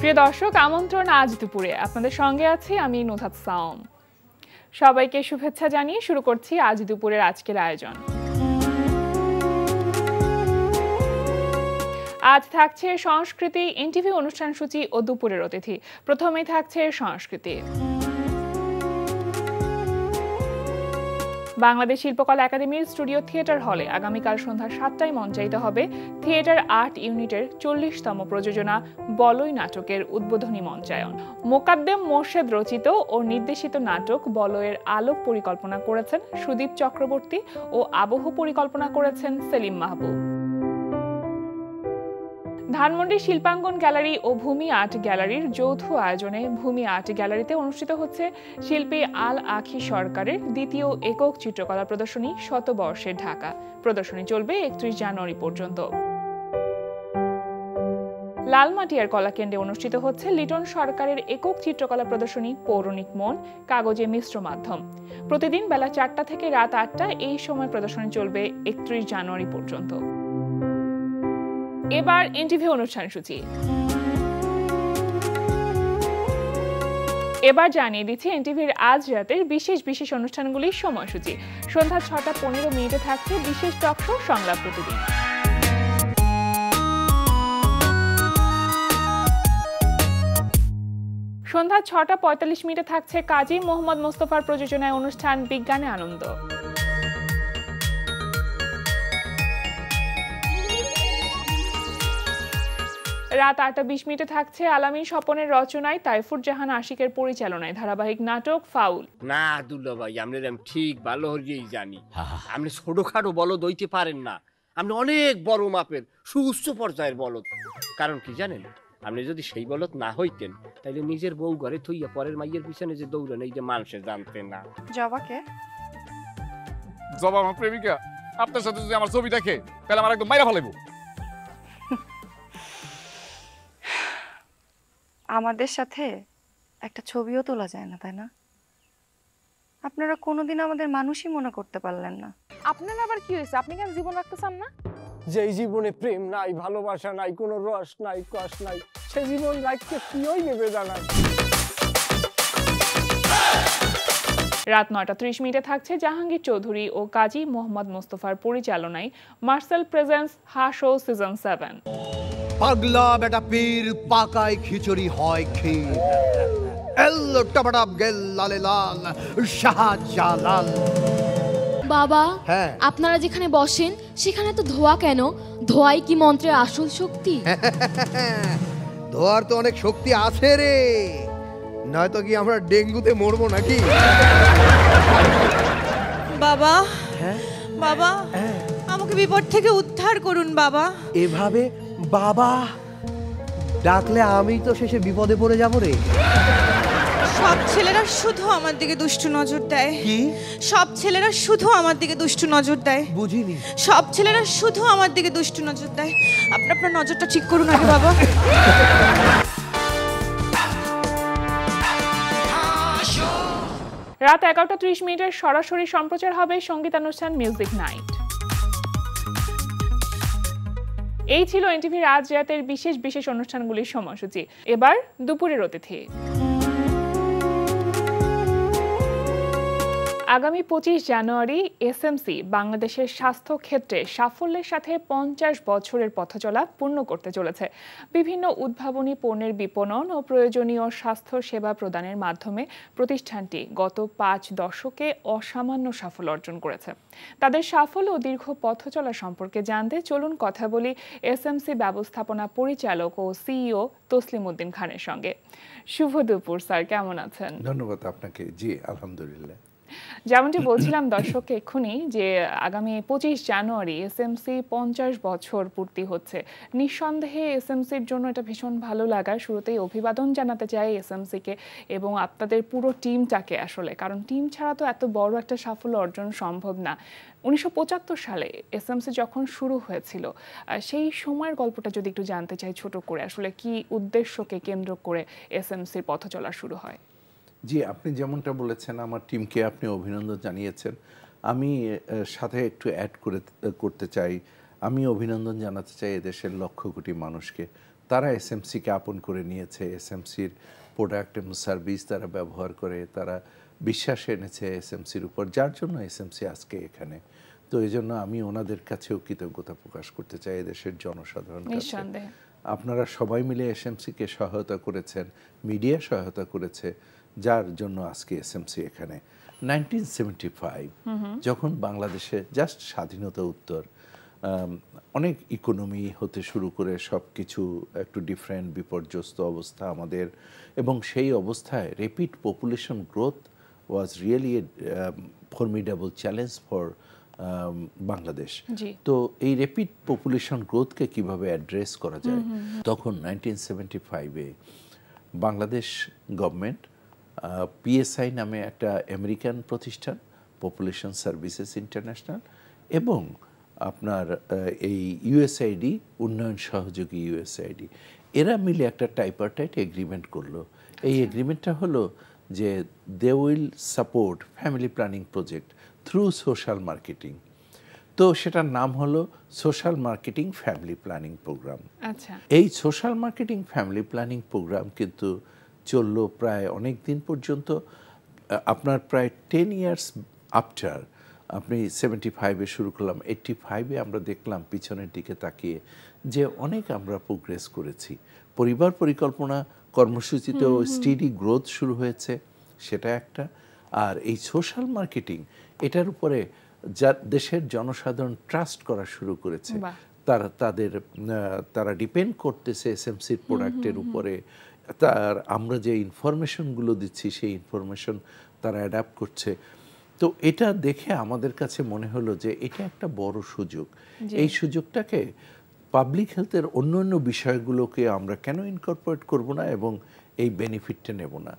প্রিয় দর্শক, আমন্ত্রণ আজ দুপুরে আপনাদের সঙ্গে আছি আমি নুহাত সাওম। সবাইকে শুভেচ্ছা জানিয়ে শুরু করছি আজ দুপুরের আজকের আয়োজন। আজ থাকছে সংস্কৃতি, ইন্টারভিউ অনুষ্ঠান সূচি ও দুপুরের অতিথি। প্রথমেই থাকছে সংস্কৃতি। বাংলাদেশ শিল্পকলা একাডেমির স্টুডিও থিয়েটার হলে আগামীকাল সন্ধ্যা 7টায় মঞ্চায়িত হবে থিয়েটার আর্ট ইউনিটের 40তম প্রযোজনা বলয় নাটকের উদ্বোধনী মঞ্চায়ন। মোকাদ্দেম মোর্শেদ রচিত ও নির্দেশিত নাটক বলয়ের আলোক পরিকল্পনা করেছেন সুদীপ চক্রবর্তী ও আবহ পরিকল্পনা করেছেন সেলিম মাহবুব। ধানমন্ডি শিল্পাঙ্গন গ্যালারি ও ভূমি আর্ট গ্যালারির যৌথ আয়োজনে ভূমি আর্ট গ্যালারিতে অনুষ্ঠিত হচ্ছে শিল্পী আল আখি সরকারের দ্বিতীয় একক চিত্রকলা প্রদর্শনী শতবর্ষের ঢাকা। প্রদর্শনী চলবে 31 জানুয়ারি পর্যন্ত। লালমাটিয়ার কলাকেন্দ্রে অনুষ্ঠিত হচ্ছে লিটন সরকারের একক চিত্রকলা প্রদর্শনী পৌরাণিক মন কাগজে মিশ্র মাধ্যম। প্রতিদিন বেলা 4টা থেকে রাত 8টা এই সময় প্রদর্শনী চলবে 31 জানুয়ারি পর্যন্ত। এবার ইন্টারভিউ অনুষ্ঠান সূচি। এবার জানিয়ে দিচ্ছি ইন্টারভিউর আজ রাতের বিশেষ অনুষ্ঠানগুলির সময়সূচি। সন্ধ্যা 6টা 15 মিনিটে থাকছে বিশেষ টক শো সংলাপ প্রতিদিন। সন্ধ্যা 6টা 45 মিনিটে থাকছে কাজী মোহাম্মদ মোস্তফার প্রযোজনায় অনুষ্ঠান বিজ্ঞানে আনন্দ। রাত 8টা 20 মিনিটে থাকছে আলামিন স্বপনের রচনায় তাইফুর জাহান আশিকের পরিচালনায় ধারাবাহিক নাটক ফাউল। না দুল্লা ভাই, আমরা ঠিক ভালো হলেই জানি আপনি ছোটখাটো বলদ হইতে পারেন না। আপনি অনেক বড় মাপের সুউচ্চ পর্যায়ের বলদ। কারণ কি জানেন, আপনি যদি সেই বলদ না হইতেন তাইলে নিজের বউ ঘরে থইয়া পরের মাইয়ের পিছনে যে দৌড়ান এই যে মানুষে জানতেন না। জবাকে জবা আমার প্রেমিকা, আপনার সাথে যদি আমার ছবি দেখে তাহলে আমার একদম মাইরা ফেলাইবো। আমাদের সাথে একটা ছবিও তোলা যায় না, তাই না? আপনারা কোনোদিন আমাদের মানুষই মনে করতে পারলেন না। আপনার আবার কি হয়েছে? আপনি কেন জীবন রাখতে চান না? যেই জীবনে প্রেম নাই, ভালোবাসা নাই, কোনো রস নাই, কষ নাই, সে জীবন রাখতে কিই নেবে জানাই। রাত 9টা 30 মিনিটে থাকছে জাহাঙ্গীর চৌধুরী ও কাজী মোহাম্মদ মোস্তফার পরিচালনায় মার্সেল প্রেজেন্স হাসো সিজন 7। পাগলা বেটা পীর পাকায় খিচুড়ি হয় ক্ষীর, এল্লো টপটাপ গেল লালে লাল শাহজালাল। বাবা, হ্যাঁ, আপনারা যেখানে বসেন সেখানে তো ধোয়া কেন? ধোয়াই কি মন্ত্রের আসল শক্তি? ধোয়ার তো অনেক শক্তি আছে রে, নয়তো কি আমরা ডেঙ্গুতে মরবো নাকি? বাবা, হ্যাঁ বাবা, আমাকে বিপদ থেকে উদ্ধার করুন বাবা। এভাবে বাবা ডাকলে আমি তো শেষে বিপদে পড়ে যাবো রে। সব ছেলেরা শুধু আমার দিকে দুষ্টু নজর দেয়। কি? সব ছেলেরা শুধু আমার দিকে দুষ্টু নজর দেয়। বুঝিনি। সব ছেলেরা শুধু আমার দিকে দুষ্টু নজর দেয়। আপনি আপনার নজরটা ঠিক করুন আগে বাবা। রাত 11টা 30 মিনিটের সরাসরি সম্প্রচার হবে সঙ্গীতানুষ্ঠান মিউজিক নাইট। এই ছিল এনটিভির আজ রাতের বিশেষ অনুষ্ঠানগুলির সময়সূচি। এবার দুপুরের অতিথি। আগামী 25 জানুয়ারি এসএমসি বাংলাদেশের স্বাস্থ্য ক্ষেত্রে সাফল্যের সাথে 50 বছরের পথচলা পূর্ণ করতে চলেছে। বিভিন্ন উদ্ভাবনী পণ্যের বিপণন ও প্রয়োজনীয় স্বাস্থ্য সেবা প্রদানের মাধ্যমে প্রতিষ্ঠানটি গত 5 দশকে অসামান্য সাফল্য অর্জন করেছে। তাদের সাফল্য ও দীর্ঘ পথচলা সম্পর্কে জানতে চলুন কথা বলি এসএমসি ব্যবস্থাপনা পরিচালক ও সিইও তসলিম উদ্দিন খানের সঙ্গে। শুভ দুপুর স্যার, কেমন আছেন? ধন্যবাদ আপনাকে। জি আলহামদুলিল্লাহ। যেমনটি বলছিলাম দর্শককে এক্ষুনি যে আগামী 25 জানুয়ারি এসএমসি 50 বছর পূর্তি হচ্ছে। নিঃসন্দেহে এসএমসির জন্য এটা ভীষণ ভালো লাগা। শুরুতেই অভিবাদন জানাতে চাই এসএমসিকে এবং আপনাদের পুরো টিমটাকে, আসলে কারণ টিম ছাড়া তো এত বড় একটা সাফল্য অর্জন সম্ভব না। 1975 সালে এসএমসি যখন শুরু হয়েছিল সেই সময়ের গল্পটা যদি একটু জানতে চাই ছোট করে, আসলে কি উদ্দেশ্যকে কেন্দ্র করে এসএমসির পথ চলা শুরু হয়? জি, আপনি যেমনটা বলেছেন আমার টিমকে আপনি অভিনন্দন জানিয়েছেন। আমি সাথে একটু অ্যাড করতে চাই। আমি অভিনন্দন জানাতে চাই এদেশের লক্ষ কোটি মানুষকে। তারা এসএমসিকে আপন করে নিয়েছে, এসএমসির প্রোডাক্ট এবং সার্ভিস তারা ব্যবহার করে, তারা বিশ্বাস এনেছে এসএমসির উপর, যার জন্য এসএমসি আজকে এখানে। তো এই জন্য আমি ওনাদের কাছেও কৃতজ্ঞতা প্রকাশ করতে চাই, এদেশের জনসাধারণ কাছে। নিঃসন্দেহে আপনারা সবাই মিলে এসএমসিকে সহায়তা করেছেন, মিডিয়া সহায়তা করেছে, যার জন্য আজকে এসএমসি এখানে। 1975 যখন বাংলাদেশে জাস্ট স্বাধীনতা উত্তর, অনেক ইকোনমি হতে শুরু করে সব কিছু একটু ডিফারেন্ট, বিপর্যস্ত অবস্থা আমাদের, এবং সেই অবস্থায় rapid population growth was really A formidable challenge for Bangladesh. তো এই রেপিড পপুলেশন গ্রোথকে কিভাবে অ্যাড্রেস করা যায়, তখন 1975-এ বাংলাদেশ গভর্নমেন্ট পিএসআই নামে একটা আমেরিকান প্রতিষ্ঠান, পপুলেশন সার্ভিসেস ইন্টারন্যাশনাল, এবং আপনার এই ইউএসআইডি, উন্নয়ন সহযোগী ইউএসআইডি, এরা মিলে একটা ট্রাইপারটাইট এগ্রিমেন্ট করলো। এই এগ্রিমেন্টটা হলো যে they will support family planning project through social marketing. তো সেটার নাম হলো social marketing family planning programme. আচ্ছা, এই social marketing family planning programme কিন্তু চললো প্রায় অনেক দিন পর্যন্ত। আপনার প্রায় 10 ইয়ার্স আফটার, আপনি 75-এ শুরু করলাম, 85-এ আমরা দেখলাম পিছনের দিকে তাকিয়ে যে অনেক আমরা প্রোগ্রেস করেছি। পরিবার পরিকল্পনা কর্মসূচিতেও স্টেডি গ্রোথ শুরু হয়েছে, সেটা একটা। আর এই সোশ্যাল মার্কেটিং, এটার উপরে যা দেশের জনসাধারণ ট্রাস্ট করা শুরু করেছে, তারা ডিপেন্ড করতেছে এসএমসির প্রোডাক্টের উপরে। তার আমরা যে ইনফরমেশনগুলো দিচ্ছি সেই ইনফরমেশন তারা অ্যাডাপ্ট করছে। তো এটা দেখে আমাদের কাছে মনে হলো যে এটা একটা বড় সুযোগ। এই সুযোগটাকে পাবলিক হেলথের অন্য অন্য বিষয়গুলোকে আমরা কেন ইনকর্পোরেট করব না এবং এই বেনিফিটটা নেব না।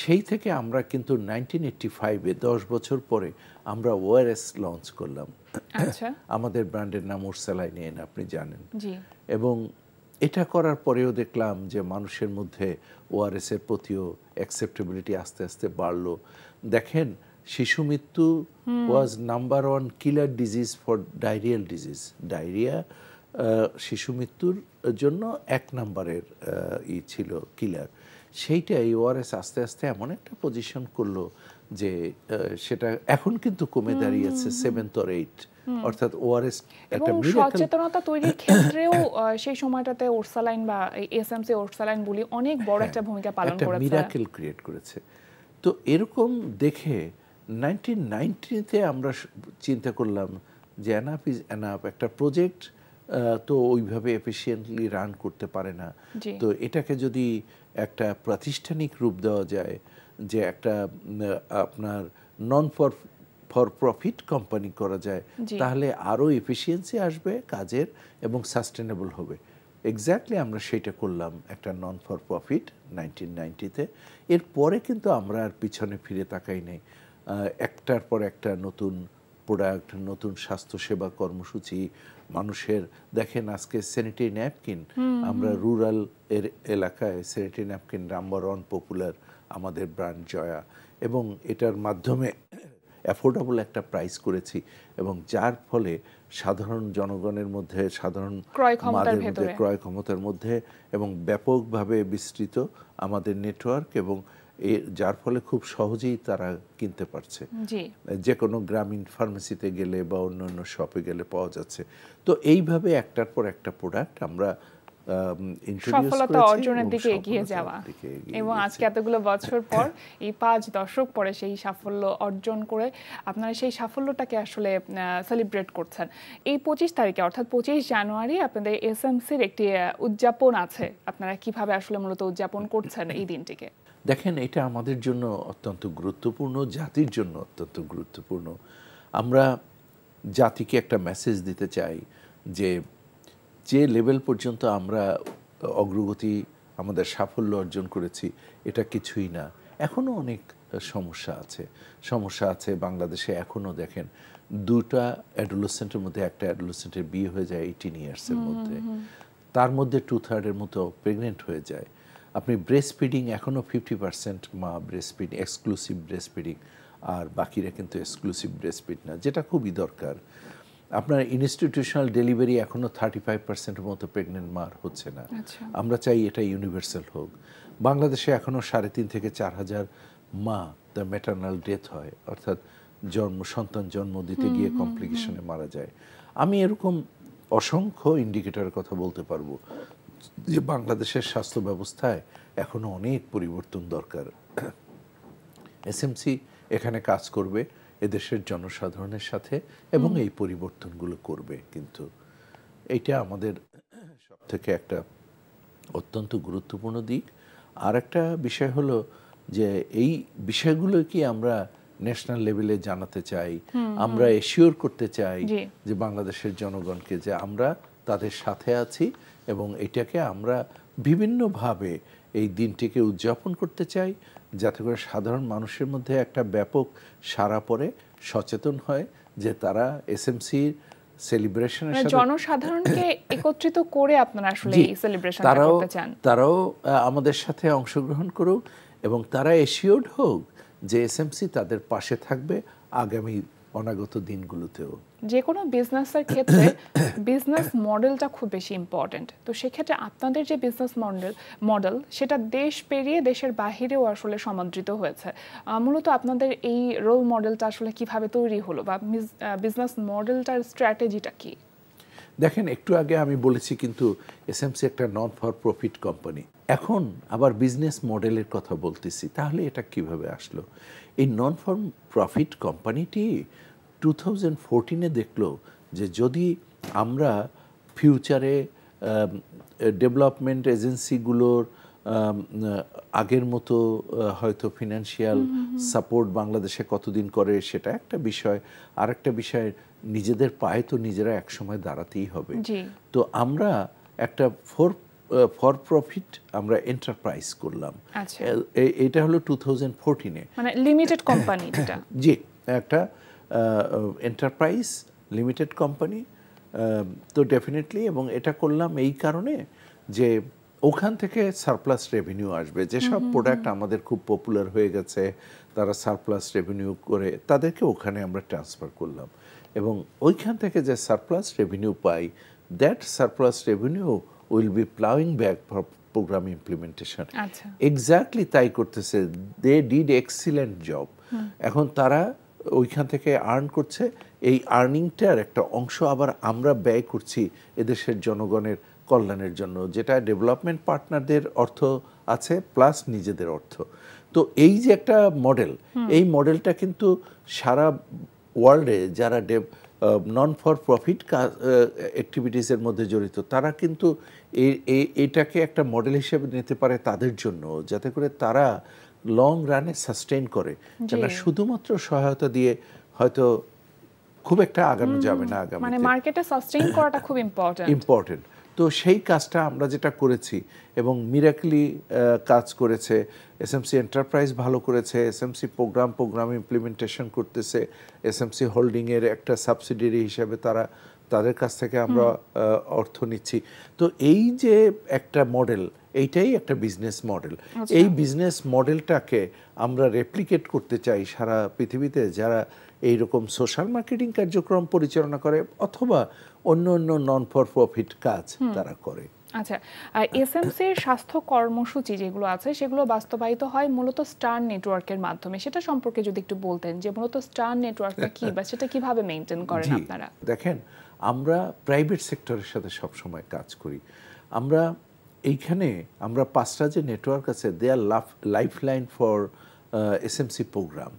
সেই থেকে আমরা কিন্তু 1985-এ 10 বছর পরে আমরা ওআরএস লঞ্চ করলাম। আমাদের ব্র্যান্ডের নাম ওরসালাইন, আপনি জানেন। এবং এটা করার পরেও দেখলাম যে মানুষের মধ্যে ওআরএস এর প্রতিও অ্যাকসেপ্টেবিলিটি আস্তে আস্তে বাড়লো। দেখেন, শিশু মৃত্যু was number 1 killer disease for diarrhoeal disease. Diarrhoea শিশু মৃত্যুর জন্য 1 নম্বরের ছিল কিলার। সেইটাই ওআরএস আস্তে আস্তে এমন একটা পজিশন করলো যে সেটা এখন কিন্তু কমে দাঁড়িয়েছে 7th or 8th। অর্থাৎ ওআরএস একটা সচেতনতা তৈরির ক্ষেত্রেও সেই সময়টাতে ওরসালাইন বা এসএমসি ওরসালাইন বলি অনেক বড় একটা ভূমিকা পালন করেছে, মিরাকেল ক্রিয়েট করেছে। তো এরকম দেখে 1990-তে আমরা চিন্তা করলাম যে এনাফ ইজ এনাফ। একটা প্রজেক্ট তো ওইভাবে এফিশিয়েন্টলি রান করতে পারে না। তো এটাকে যদি একটা প্রাতিষ্ঠানিক রূপ দেওয়া যায়, যে একটা আপনার নন ফর প্রফিট কোম্পানি করা যায়, তাহলে আরও এফিসিয়েন্সি আসবে কাজের এবং সাস্টেনেবল হবে। এক্স্যাক্টলি আমরা সেটা করলাম, একটা নন ফর প্রফিট 1990-তে। এরপরে কিন্তু আমরা আর পিছনে ফিরে তাকাই নাই। একটার পর একটা নতুন প্রোডাক্ট, নতুন স্বাস্থ্যসেবা কর্মসূচি মানুষের। দেখেন আজকে স্যানিটারি ন্যাপকিন, আমরা রুরাল এলাকায় স্যানিটারি ন্যাপকিন নাম্বার 1 পপুলার আমাদের ব্র্যান্ড জয়া, এবং এটার মাধ্যমে অ্যাফোর্ডেবল একটা প্রাইস করেছি, এবং যার ফলে সাধারণ জনগণের মধ্যে, সাধারণ মাদের মধ্যে, ক্রয় ক্ষমতার মধ্যে এবং ব্যাপকভাবে বিস্তৃত আমাদের নেটওয়ার্ক, এবং যার ফলে খুব সহজেই তারা কিনতে পারছে। যে কোনো গ্রামীণ ফার্মেসিতে গেলে বা অন্য অন্য শপে গেলে পাওয়া যাচ্ছে। তো এইভাবে একটার পর একটা প্রোডাক্ট আমরা সফলতা অর্জনের দিকে এগিয়ে যাওয়া, এবং আজকে এতগুলো বছর পর এই 5 দশক পরে সেই সাফল্য অর্জন করে আপনারা সেই সাফল্যটাকে আসলে সেলিব্রেট করছেন। এই 25 তারিখে অর্থাৎ 25 জানুয়ারি আপনাদের এসএমসির একটি উদযাপন আছে। আপনারা কিভাবে আসলে মূলত উদযাপন করছেন এই দিনটিকে? দেখেন, এটা আমাদের জন্য অত্যন্ত গুরুত্বপূর্ণ, জাতির জন্য অত্যন্ত গুরুত্বপূর্ণ। আমরা জাতিকে একটা মেসেজ দিতে চাই যে লেভেল পর্যন্ত আমরা অগ্রগতি, আমাদের সাফল্য অর্জন করেছি, এটা কিছুই না। এখনও অনেক সমস্যা আছে বাংলাদেশে। এখনও দেখেন, 2টা অ্যাডোলেসেন্টের মধ্যে একটা অ্যাডোলেসেন্টের বিয়ে হয়ে যায় 18 ইয়ার্সের মধ্যে। তার মধ্যে 2/3 মতো প্রেগনেন্ট হয়ে যায়। আপনি ব্রেস্ট ফিডিং, এখনও 50% মা breast feeding, exclusive breast feeding, আর বাকিরা কিন্তু এক্সক্লুসিভ ব্রেস্ট ফিড না, যেটা খুবই দরকার। আপনার ইনস্টিটিউশনাল ডেলিভারি এখনো 35% মতো প্রেগনেন্ট মার হচ্ছে না। আচ্ছা। আমরা চাই এটা ইউনিভার্সাল হোক। বাংলাদেশে এখনো 3.5 থেকে 4,000 মা দ্য ম্যাটারনাল ডেথ হয়, অর্থাৎ সন্তান জন্ম দিতে গিয়ে কমপ্লিকেশনে মারা যায়। আমি এরকম অসংখ্য ইন্ডিকেটরের কথা বলতে পারবো যে বাংলাদেশের স্বাস্থ্য ব্যবস্থায় এখনো অনেক পরিবর্তন দরকার। এসএমসি এখানে কাজ করবে এদেশের জনসাধারণের সাথে এবং এই পরিবর্তনগুলো করবে, কিন্তু এইটা আমাদের সব থেকে একটা অত্যন্ত গুরুত্বপূর্ণ দিক। আর একটা বিষয় হলো যে এই বিষয়গুলো কি আমরা ন্যাশনাল লেভেলে জানাতে চাই, আমরা এশিওর করতে চাই যে বাংলাদেশের জনগণকে যে আমরা তাদের সাথে আছি এবং এটাকে আমরা বিভিন্নভাবে এই দিনটিকে উদযাপন করতে চাই, যাতে করে সাধারণ মানুষের মধ্যে একটা ব্যাপক সাড়া পড়ে, সচেতন হয় যে তারা এসএমসির সেলিব্রেশনের সাথে জনসাধারণকে একত্রিত করে আপনারা আসলে এই সেলিব্রেশনটা করতে চান। তারাও আমাদের সাথে অংশগ্রহণ করুক এবং তারা এশিওর্ড হোক যে এসএমসি তাদের পাশে থাকবে আগামী অনাগত দিনগুলোতেও। যে কোনো বিজনেসের ক্ষেত্রে বিজনেস মডেলটা খুব বেশি ইম্পর্টেন্ট। তো সেক্ষেত্রে আপনাদের যে বিজনেস মডেল সেটা দেশ পেরিয়ে দেশের বাহিরেও আসলে সমাদৃত হয়েছে। মূলত আপনাদের এই রোল মডেলটা আসলে কিভাবে তৈরি হলো, বা বিজনেস মডেলটার স্ট্র্যাটেজিটা কি? দেখেন, একটু আগে আমি বলেছি কিন্তু এসএমসি একটা নন ফর প্রফিট কোম্পানি। এখন আবার বিজনেস মডেলের কথা বলতেছি, তাহলে এটা কিভাবে আসলো? এই নন ফর প্রফিট কোম্পানিটি 2014-এ দেখলো যে যদি আমরা ফিউচারে ডেভেলপমেন্ট এজেন্সিগুলোর আগের মতো হয়তো ফিনান্সিয়াল সাপোর্ট বাংলাদেশে কতদিন করে সেটা একটা বিষয়, আর একটা বিষয় নিজেদের পায়ে তো নিজেরা একসময় দাঁড়াতেই হবে। তো আমরা একটা ফর প্রফিট আমরা এন্টারপ্রাইজ করলাম। এটা হলো 2014-এ, মানে লিমিটেড কোম্পানি। জি, একটা এন্টারপ্রাইজ লিমিটেড কোম্পানি। তো ডেফিনেটলি, এবং এটা করলাম এই কারণে যে ওখান থেকে সারপ্লাস রেভিনিউ আসবে। যেসব প্রোডাক্ট আমাদের খুব পপুলার হয়ে গেছে, তারা সারপ্লাস রেভিনিউ করে তাদেরকে ওখানে আমরা ট্রান্সফার করলাম, এবং ওইখান থেকে যে সারপ্লাস রেভিনিউ পাই, that surplus revenue will be ploughing back for programme implementation. Exactly তাই করতেছে। They did excellent job. এখন তারা ওইখান থেকে আর্ন করছে, এই আর্নিংটার একটা অংশ আবার আমরা ব্যয় করছি এদেশের জনগণের কল্যাণের জন্য, যেটা ডেভেলপমেন্ট পার্টনারদের অর্থ আছে প্লাস নিজেদের অর্থ। তো এই যে একটা মডেল, এই মডেলটা কিন্তু সারা ওয়ার্ল্ডে যারা নন ফর প্রফিট অ্যাক্টিভিটিসের মধ্যে জড়িত, তারা কিন্তু এটাকে একটা মডেল হিসেবে নিতে পারে তাদের জন্য, যাতে করে তারা লং রানে সাস্টেইন করে। কেননা শুধুমাত্র সহায়তা দিয়ে হয়তো খুব একটা আগানো যাবে না, আগামীতে মানে মার্কেটে সাস্টেইন করাটা খুব ইম্পর্টেন্ট। তো সেই কাজটা আমরা যেটা করেছি এবং মিরাকলি কাজ করেছে, এসএমসি এন্টারপ্রাইজ ভালো করেছে, এসএমসি প্রোগ্রাম ইমপ্লিমেন্টেশন করতেছে, এসএমসি হোল্ডিংয়ের একটা সাবসিডিয়ারি হিসেবে তাদের কাছ থেকে আমরা অর্থ নিচ্ছি। তো এই যে একটা মডেল, এইটাই একটা বিজনেস মডেল। এই বিজনেস মডেলটাকে আমরা রেপ্লিকেট করতে চাই সারা পৃথিবীতে, যারা এইরকম সোশ্যাল মার্কেটিং কার্যক্রম পরিচালনা করে অথবা অন্য অন্য নন ফর প্রফিট কাজ তারা করে। আচ্ছা, আর এসএমসির স্বাস্থ্য কর্মসূচি যেগুলো আছে সেগুলো বাস্তবায়িত হয় মূলত স্টার নেটওয়ার্কের মাধ্যমে। সেটা সম্পর্কে যদি একটু বলতেন যে মূলত স্টার নেটওয়ার্কটা কি, বা সেটা কিভাবে মেইনটেইন করেন আপনারা? দেখেন, আমরা প্রাইভেট সেক্টরের সাথে সবসময় কাজ করি। আমরা এইখানে 5টা যে নেটওয়ার্ক আছে, দে আর লাইফলাইন ফর এসএমসি প্রোগ্রাম।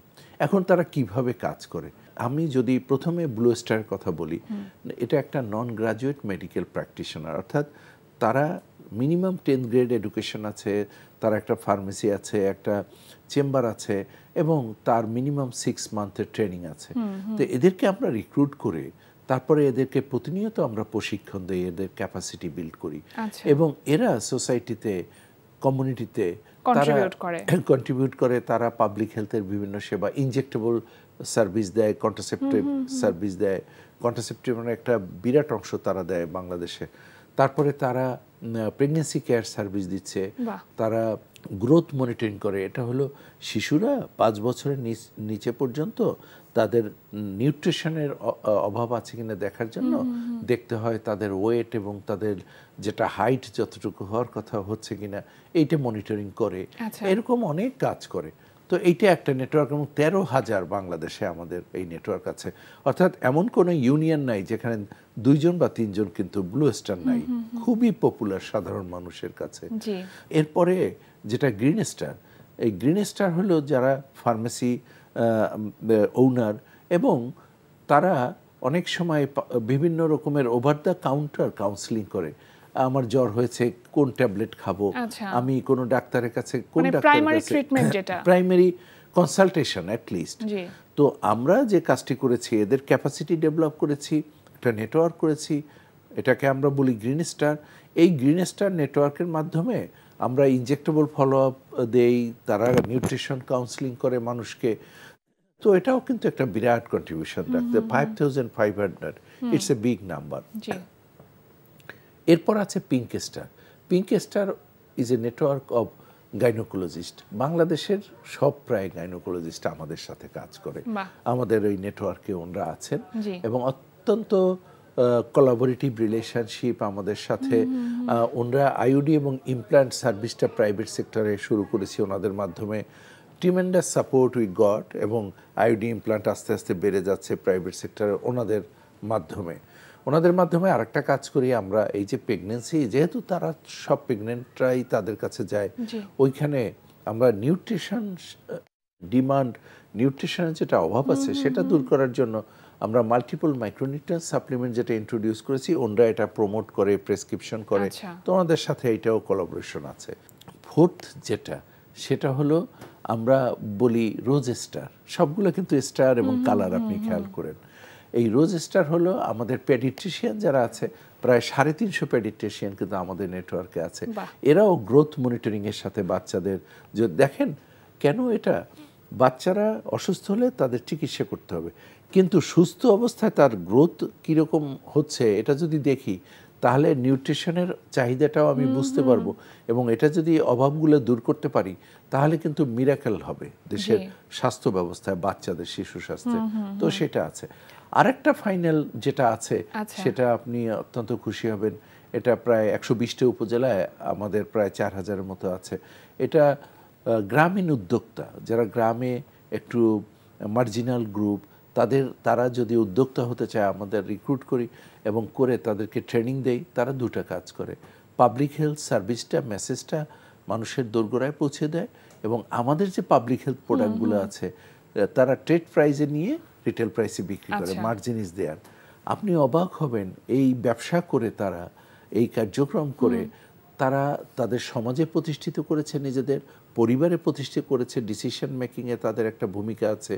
এখন তারা কিভাবে কাজ করে, আমি যদি প্রথমে ব্লু স্টারের কথা বলি, এটা একটা নন গ্রাজুয়েট মেডিকেল প্র্যাকটিশনার, অর্থাৎ তারা মিনিমাম 10th গ্রেড এডুকেশন আছে, তার একটা ফার্মেসি আছে, একটা চেম্বার আছে, এবং তার মিনিমাম 6 মান্থের ট্রেনিং আছে। তো এদেরকে আমরা রিক্রুট করে তারপরে এদেরকে প্রতিনিয়ত আমরা প্রশিক্ষণ দিই, এদের ক্যাপাসিটি বিল্ড করি, এবং এরা সোসাইটিতে, কমিউনিটিতে কন্ট্রিবিউট করে। তারা পাবলিক হেলথের বিভিন্ন সেবা, ইনজেক্টেবল সার্ভিস দেয়, কন্ট্রাসেপটিভ সার্ভিস দেয়। কন্ট্রাসেপটিভ মানে একটা বিরাট অংশ তারা দেয় বাংলাদেশে। তারপরে তারা প্রেগনেন্সি কেয়ার সার্ভিস দিচ্ছে, তারা গ্রোথ মনিটরিং করে। এটা হলো শিশুরা 5 বছরের নিচে পর্যন্ত তাদের নিউট্রিশনের অভাব আছে কিনা দেখার জন্য দেখতে হয়, তাদের ওয়েট এবং তাদের যেটা হাইট যতটুকু হওয়ার কথা হচ্ছে কিনা এইটা মনিটরিং করে। এরকম অনেক কাজ করে। তো এইটা একটা নেটওয়ার্ক, এবং 13,000 বাংলাদেশে আমাদের এই নেটওয়ার্ক আছে। অর্থাৎ এমন কোনো ইউনিয়ন নাই যেখানে 2 জন বা 3 জন কিন্তু ব্লু স্টার নাই। খুবই পপুলার সাধারণ মানুষের কাছে। এরপরে যেটা গ্রিন স্টার, এই গ্রিন স্টার হলো যারা ফার্মেসি ওনার, এবং তারা অনেক সময় বিভিন্ন রকমের ওভার দ্য কাউন্টার কাউন্সিলিং করে। আমার জ্বর হয়েছে, কোন ট্যাবলেট খাবো, আমি কোন ডাক্তারের কাছে, কোন ডাক্তারের কাছে, প্রাইমারি কনসালটেশন অ্যাটলিস্ট। তো আমরা যে কাজটি করেছি, এদের ক্যাপাসিটি ডেভেলপ করেছি, একটা নেটওয়ার্ক করেছি, এটাকে আমরা বলি গ্রিন স্টার। এই গ্রিন স্টার নেটওয়ার্কের মাধ্যমে আমরা ইনজেক্টেবল ফলো আপ দেই, তারা নিউট্রিশন কাউন্সিলিং করে মানুষকে। তো এটাও কিন্তু একটা বিরাট কন্ট্রিবিউশন রাখতে। 5,500 ইটস এ বিগ নাম্বার। এরপর আছে pink star. Pink star is a network of gynaecologist. বাংলাদেশের সব প্রায় গাইনোকোলজিস্ট আমাদের সাথে কাজ করে, আমাদের ওই নেটওয়ার্কে ওনারা আছেন, এবং অত্যন্ত কোলাবোরেটিভ রিলেশনশিপ আমাদের সাথে। ওনারা আইওডি এবং ইমপ্ল্যান্ট সার্ভিসটা প্রাইভেট সেক্টরে শুরু করেছি ওনাদের মাধ্যমে। ট্রিমেন্ডাস সাপোর্ট উই গট, এবং আইওডি ইমপ্ল্যান্ট আস্তে আস্তে বেড়ে যাচ্ছে প্রাইভেট সেক্টরে ওনাদের মাধ্যমে। ওনাদের মাধ্যমে আরেকটা কাজ করি আমরা, এই যে প্রেগনেন্সি, যেহেতু তারা সব প্রেগনেন্টরাই তাদের কাছে যায়, ওইখানে আমরা নিউট্রিশন ডিমান্ড, নিউট্রিশনের যেটা অভাব আছে সেটা দূর করার জন্য আমরা মাল্টিপল মাইক্রোনিউট্রিয়েন্ট সাপ্লিমেন্ট যেটা ইন্ট্রোডিউস করেছি, ওনরা এটা প্রমোট করে, প্রেসক্রিপশন করে। তো ওনাদের সাথে এইটাও কোলাবোরেশন আছে। ফোর্থ যেটা, সেটা হলো আমরা বলি রোজ স্টার। সবগুলো কিন্তু স্টার এবং কালার আপনি খেয়াল করেন। এই রোজ স্টার হলো আমাদের পেডিট্রিশিয়ান যারা আছে, প্রায় 350 পেডিট্রিশিয়ান কিন্তু আমাদের নেটওয়ার্কে আছে। এরাও গ্রোথ মনিটরিং এর সাথে বাচ্চাদের যে দেখেন, কেন এটা, বাচ্চারা অসুস্থ হলে তাদের চিকিৎসা করতে হবে, কিন্তু সুস্থ অবস্থায় তার গ্রোথ কীরকম হচ্ছে এটা যদি দেখি, তাহলে নিউট্রিশনের চাহিদাটাও আমি বুঝতে পারবো, এবং এটা যদি অভাবগুলো দূর করতে পারি তাহলে কিন্তু মিরাকেল হবে দেশের স্বাস্থ্য ব্যবস্থায়, বাচ্চাদের শিশু স্বাস্থ্যে। তো সেটা আছে। আরেকটা ফাইনাল যেটা আছে, সেটা আপনি অত্যন্ত খুশি হবেন, এটা প্রায় 120টা উপজেলায় আমাদের প্রায় 4,000-এর মতো আছে। এটা গ্রামীণ উদ্যোক্তা, যারা গ্রামে একটু মার্জিনাল গ্রুপ, তারা যদি উদ্যোক্তা হতে চায় আমাদের রিক্রুট করি, এবং করে তাদেরকে ট্রেনিং দেই। তারা দুটো কাজ করে, পাবলিক হেলথ সার্ভিসটা, মেসেজটা মানুষের দোরগোড়ায় পৌঁছে দেয়, এবং আমাদের যে পাবলিক হেলথ প্রোডাক্টগুলো আছে তারা ট্রেড প্রাইসে নিয়ে রিটেল প্রাইসে বিক্রি করে, মার্জিন ইজ দেয়ার। আপনি অবাক হবেন, এই ব্যবসা করে তারা, এই কার্যক্রম করে তারা তাদের সমাজে প্রতিষ্ঠিত করেছে, নিজেদের পরিবারে প্রতিষ্ঠিত করেছে, ডিসিশন মেকিংয়ে তাদের একটা ভূমিকা আছে,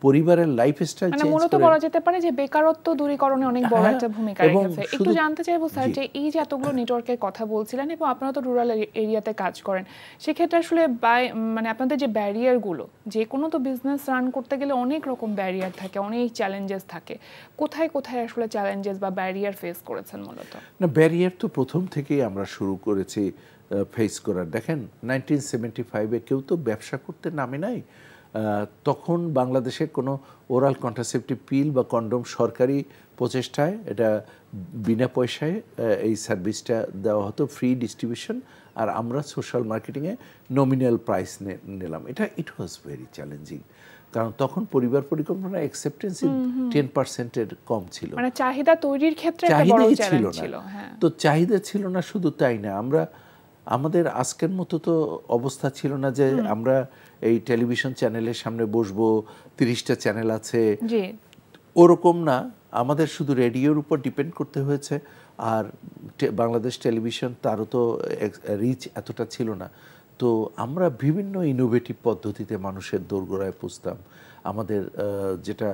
পরিবারের লাইফস্টাইল চেঞ্জ করে। মূলত বলা যেতে পারে যে বেকারত্ব দূরীকরণে অনেক বড় একটা ভূমিকা রেখেছে। একটু জানতে চাইবো স্যার, যে এই যে এতগুলো নেটওয়ার্কের কথা বলছিলেন, এবং আপনারা তো রুরাল এরিয়াতে কাজ করেন, সেক্ষেত্রে আসলে মানে আপনাদের যে ব্যারিয়ারগুলো, যে কোনো তো বিজনেস রান করতে গেলে অনেক রকম ব্যারিয়ার থাকে, অনেক চ্যালেঞ্জেস থাকে, কোথায় কোথায় আসলে চ্যালেঞ্জেস বা ব্যারিয়ার ফেস করেছেন মূলত? না, ব্যারিয়ার তো প্রথম থেকেই আমরা শুরু করেছি ফেস করার। দেখেন 1975-এ কেউ তো ব্যবসা করতে নামে নাই। তখন বাংলাদেশে কোনো ওরাল কন্ট্রাসেপটিভ পিল বা কন্ডম সরকারি প্রচেষ্টায় এটা বিনা পয়সায় এই সার্ভিসটা দেওয়া হতো, ফ্রি ডিস্ট্রিবিউশন, আর আমরা সোশ্যাল মার্কেটিংয়ে নমিনাল প্রাইস নিলাম। ইট ওয়াজ ভেরি চ্যালেঞ্জিং, কারণ তখন পরিবার পরিকল্পনা অ্যাকসেপ্টেন্সি 10%-এর কম ছিল, মানে চাহিদা তৈরির ক্ষেত্রে একটা বড় চ্যালেঞ্জ ছিল। তো চাহিদা ছিল না, শুধু তাই না, আমাদের আজকের মতো তো অবস্থা ছিল না যে আমরা এই টেলিভিশন চ্যানেলের সামনে বসবো, 30টা চ্যানেল আছে, ওরকম না। আমাদের শুধু রেডিওর উপর ডিপেন্ড করতে হয়েছে, আর বাংলাদেশ টেলিভিশন তারও তো রিচ এতটা ছিল না। তো আমরা বিভিন্ন ইনোভেটিভ পদ্ধতিতে মানুষের দোরগোড়ায় পৌঁছতাম। আমাদের যেটা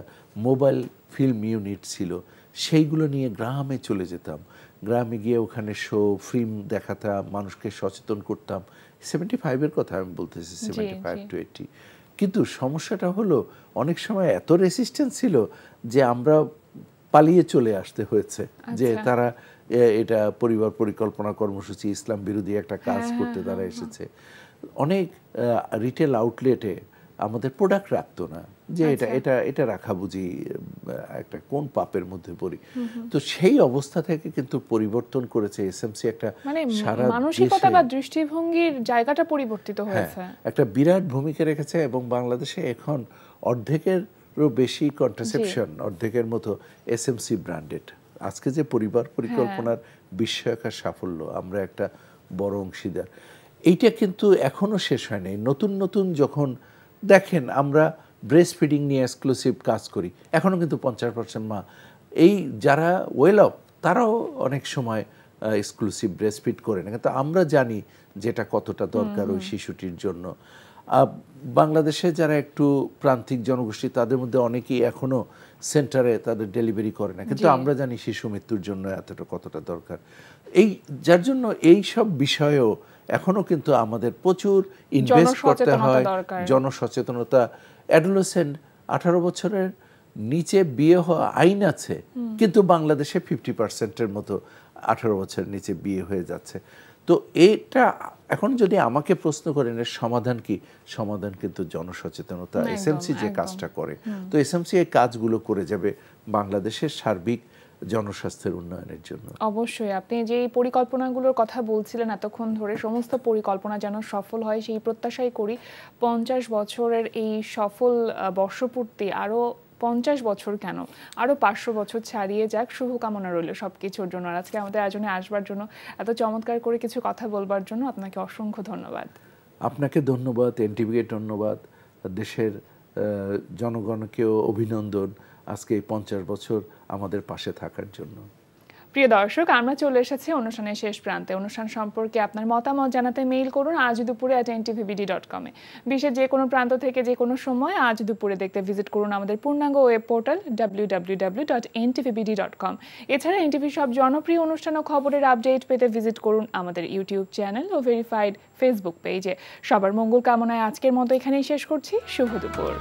মোবাইল ফিল্ম ইউনিট ছিল, সেইগুলো নিয়ে গ্রামে চলে যেতাম, গ্রামে গিয়ে ওখানে শো ফিল্ম দেখাতাম, মানুষকে সচেতন করতাম। 75-এর কথা আমি বলতেছি, 75 to 80। কিন্তু সমস্যাটা হলো অনেক সময় এত রেসিস্টেন্স ছিল যে আমরা পালিয়ে চলে আসতে হয়েছে, যে তারা এটা পরিবার পরিকল্পনা কর্মসূচি, ইসলাম বিরোধী একটা কাজ করতে তারা এসেছে। অনেক রিটেল আউটলেটে আমাদের প্রোডাক্ট রাখতো না, যে এটা এটা এটা রাখা বুঝি একটা কোন পাপের মধ্যে পড়ি। তো সেই অবস্থা থেকে কিন্তু পরিবর্তন করেছে এসএমসি, একটা মানে সারা মানসিকতা বা দৃষ্টিভঙ্গির জায়গাটা পরিবর্তিত হয়েছে। একটা বিরাট ভূমিকা রেখেছে এবং বাংলাদেশে এখন অর্ধেকেরও বেশি কন্ট্রাসেপশন, অর্ধেকের মতো এসএমসি ব্র্যান্ডেড। আজকে যে পরিবার পরিকল্পনার বিস্ময়কর সাফল্য, আমরা একটা বড় অংশীদার। এইটা কিন্তু এখনো শেষ হয় নাই। নতুন নতুন যখন দেখেন, আমরা ব্রেস্ট ফিডিং নিয়ে এক্সক্লুসিভ কাজ করি, এখনও কিন্তু 50% মা, এই যারা ওয়েল অফ তারাও অনেক সময় এক্সক্লুসিভ ব্রেস্ট ফিড করে না, কিন্তু আমরা জানি যেটা কতটা দরকার ওই শিশুটির জন্য। বাংলাদেশে যারা একটু প্রান্তিক জনগোষ্ঠী, তাদের মধ্যে অনেকেই এখনও সেন্টারে তাদের ডেলিভারি করে না, কিন্তু আমরা জানি শিশু মৃত্যুর জন্য এতটা কতটা দরকার। এই যার জন্য এই সব বিষয়েও এখনো কিন্তু আমাদের প্রচুর ইনভেস্ট করতে হয়, জনসচেতনতা। অ্যাডোলেসেন্ট 18 বছরের নিচে বিয়ে হওয়া আইন আছে, কিন্তু বাংলাদেশে 50%-এর মতো 18 বছরের নিচে বিয়ে হয়ে যাচ্ছে। তো এটা এখন যদি আমাকে প্রশ্ন করেন এর সমাধান কি, সমাধান কিন্তু জনসচেতনতা। এসএমসি যে কাজটা করে, তো এসএমসি এই কাজগুলো করে যাবে বাংলাদেশের সার্বিক জনস্বাস্থ্যের উন্নয়নের জন্য। অবশ্যই আপনি যে পরিকল্পনাগুলোর কথা বলছিলেন এতক্ষণ ধরে, সমস্ত পরিকল্পনা যেন সফল হয় সেই প্রত্যাশাই করি। 50 বছরের এই সফল বর্ষপূর্তি আরও 50 বছর কেন, আরও 500 বছর ছাড়িয়ে যাক, শুভকামনা রইল সব কিছুর জন্য। আর আজকে আমাদের আয়োজনে আসবার জন্য, এত চমৎকার করে কিছু কথা বলবার জন্য আপনাকে অসংখ্য ধন্যবাদ। আপনাকে ধন্যবাদ, এনটিভিকে ধন্যবাদ, দেশের জনগণকেও অভিনন্দন আজকে এই 50 বছর আমাদের পাশে থাকার জন্য। প্রিয় দর্শক, আমরা চলে এসেছি অনুষ্ঠানের শেষ প্রান্তে। অনুষ্ঠান সম্পর্কে আপনার মতামত জানাতে মেইল করুন আজ দুপুরে @ntvbd.com এ। বিশ্বের যে কোনো প্রান্ত থেকে যে কোনো সময় আজ দুপুরে দেখতে ভিজিট করুন আমাদের পূর্ণাঙ্গ ওয়েব পোর্টাল www.ntvbd.com। এছাড়া এনটিভির সব জনপ্রিয় অনুষ্ঠান ও খবরের আপডেট পেতে ভিজিট করুন আমাদের ইউটিউব চ্যানেল ও ভেরিফাইড ফেসবুক পেজে। সবার মঙ্গল কামনায় আজকের মতো এখানেই শেষ করছি। শুভ দুপুর।